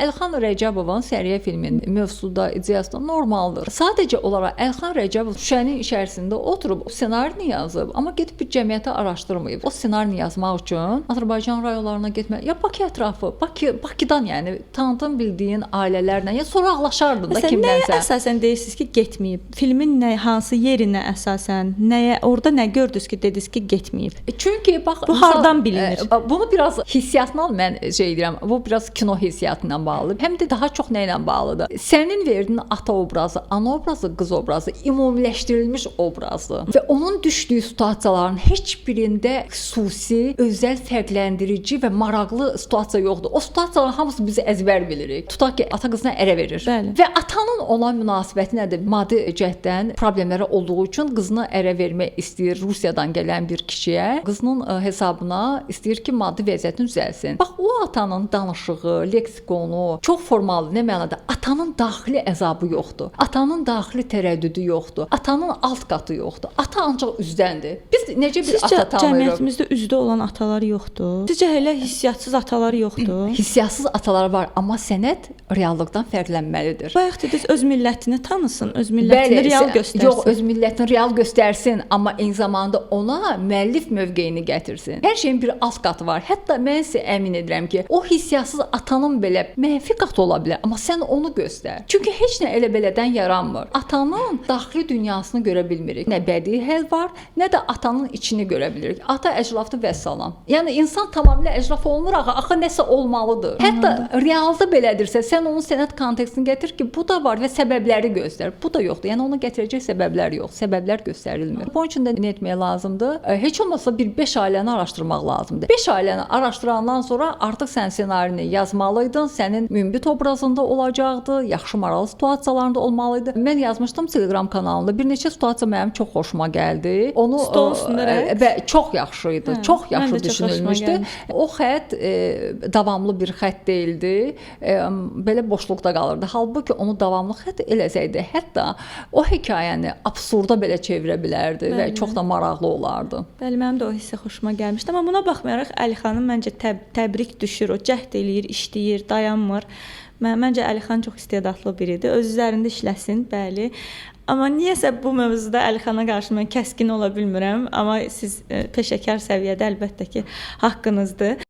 Elxan Rəcəbovun Səriyə filminin mövzuda, ideyasında normaldır. Sadəcə olaraq Elxan Rəcəbov şüşənin içərisində oturub ssenarini yazıb, amma gedib bir cəmiyyəti araşdırmayıb. O ssenarini yazmaq üçün Azərbaycan rayonlarına getmək, ya Bakı ətrafı, Bakıdan, yəni tanıdığın, bildiyin ailələrlə ya soraqlaşardın da kimdənsə. Nəyə əsasən deyirsiniz ki, getməyib? Filmin hansı yerinə əsasən, orada nə gördünüz ki, dediniz ki, getməyib? Çünki bax, bu hardan bilinir? Bunu biraz hissiyatla mən edirəm. Bu biraz kino hissiyatı ilə bağlıdır. Həm də daha çox nə ilə bağlıdır? Sənin verdiyin ata obrazı, ana obrazı, qız obrazı ümumiləşdirilmiş obrazdır və onun düşdüyü situasiyaların heç birində xüsusi, özəl, fərqləndirici və maraqlı situasiya yoxdur. O situasiyaların hamısı bizi əzbər bilirik. Tutaq ki, ata qızına ərə verir. Bəli. Və atanın ona münasibəti nədir? Maddi cəhddən problemləri olduğu üçün qızına ərə vermək istəyir Rusiyadan gələn bir kişiyə. Qızının hesabına istəyir ki, maddi vəziyyətini düzəlsin. Bax, o atanın danışığı, leksikonu çox formaldır. Nə mənada? Atanın daxili əzabı yoxdur. Atanın daxili tərəddüdü yoxdur. Atanın alt qatı yoxdur. Ata ancaq üzdəndir. Biz necə bir ata tanıyırıq? Sizcə cəmiyyətimizdə üzdə olan atalar yoxdur? Sizcə elə hissiyatsız atalar yoxdur? Hissiyatsız atalar var, amma sənət reallıqdan fərqlənməlidir. Bayaq dediniz, öz millətini tanısın, öz millətini real göstərsin. Yox, öz millətini real göstərsin, amma eyni zamanda ona müəllif mövqeyini gətirsin. Hər şeyin bir alt qatı var. Hətta mən sizə əmin edirəm ki, o hissiyatsız atanın belə mənfi qatı ola bilər, amma sən onu göstər. Çünki heç nə elə belədən yaranmır. Atanın daxili dünyasını görə bilmirik. Nə bədii həll var, nə də atanın içini görə bilirik. Ata əclafdır vəssalam. Yəni insan tamamilə əclaf olmur axı nəsə olmalıdır. Hətta realda belədirsə, sən onun sənət kontekstini gətir ki, bu da var və səbəbləri göstər. Bu da yoxdur. Yəni onu gətirəcək səbəblər yox. Səbəblər göstərilmir. Bunun üçün də nə etmək lazımdır? Heç olmasa bir 5 ailəni araşdırmaq lazımdır. 5 ailəni araşdırandan sonra artıq sən ssenarini yazmalıydın. Sənin mümbit obrazında olacaqdı. Yaxşı maraqlı situasiyalarında olmalıydı. Mən yazmışdım Telegram kanalında. Bir neçə situasiya mənim çox xoşuma gəldi. Onu stol üstündə çox yaxşı idi. Çox yaxşı düşünülmüşdü. O xətt davamlı bir xətt deyildi. Belə boşluqda qalırdı. Halbuki onu davamlı xətt eləsəydi, hətta o hekayəni absurda belə çevirə bilərdi və çox da maraqlı olardı. Bəli, mənim də o hissə xoşuma gəlmişdi. Amma buna baxmayaraq Əlixanın məncə təbrik düşür. O cəhd eləyir, işləyir, dayanmır. Məncə Əlixan çox istedadlı biridir. Öz üzərində işləsin, bəli. Amma niyəsə bu mövzuda Əlixana qarşı mən kəskin ola bilmirəm. Amma siz peşəkar səviyyədə əlbəttə ki, haqqınızdır.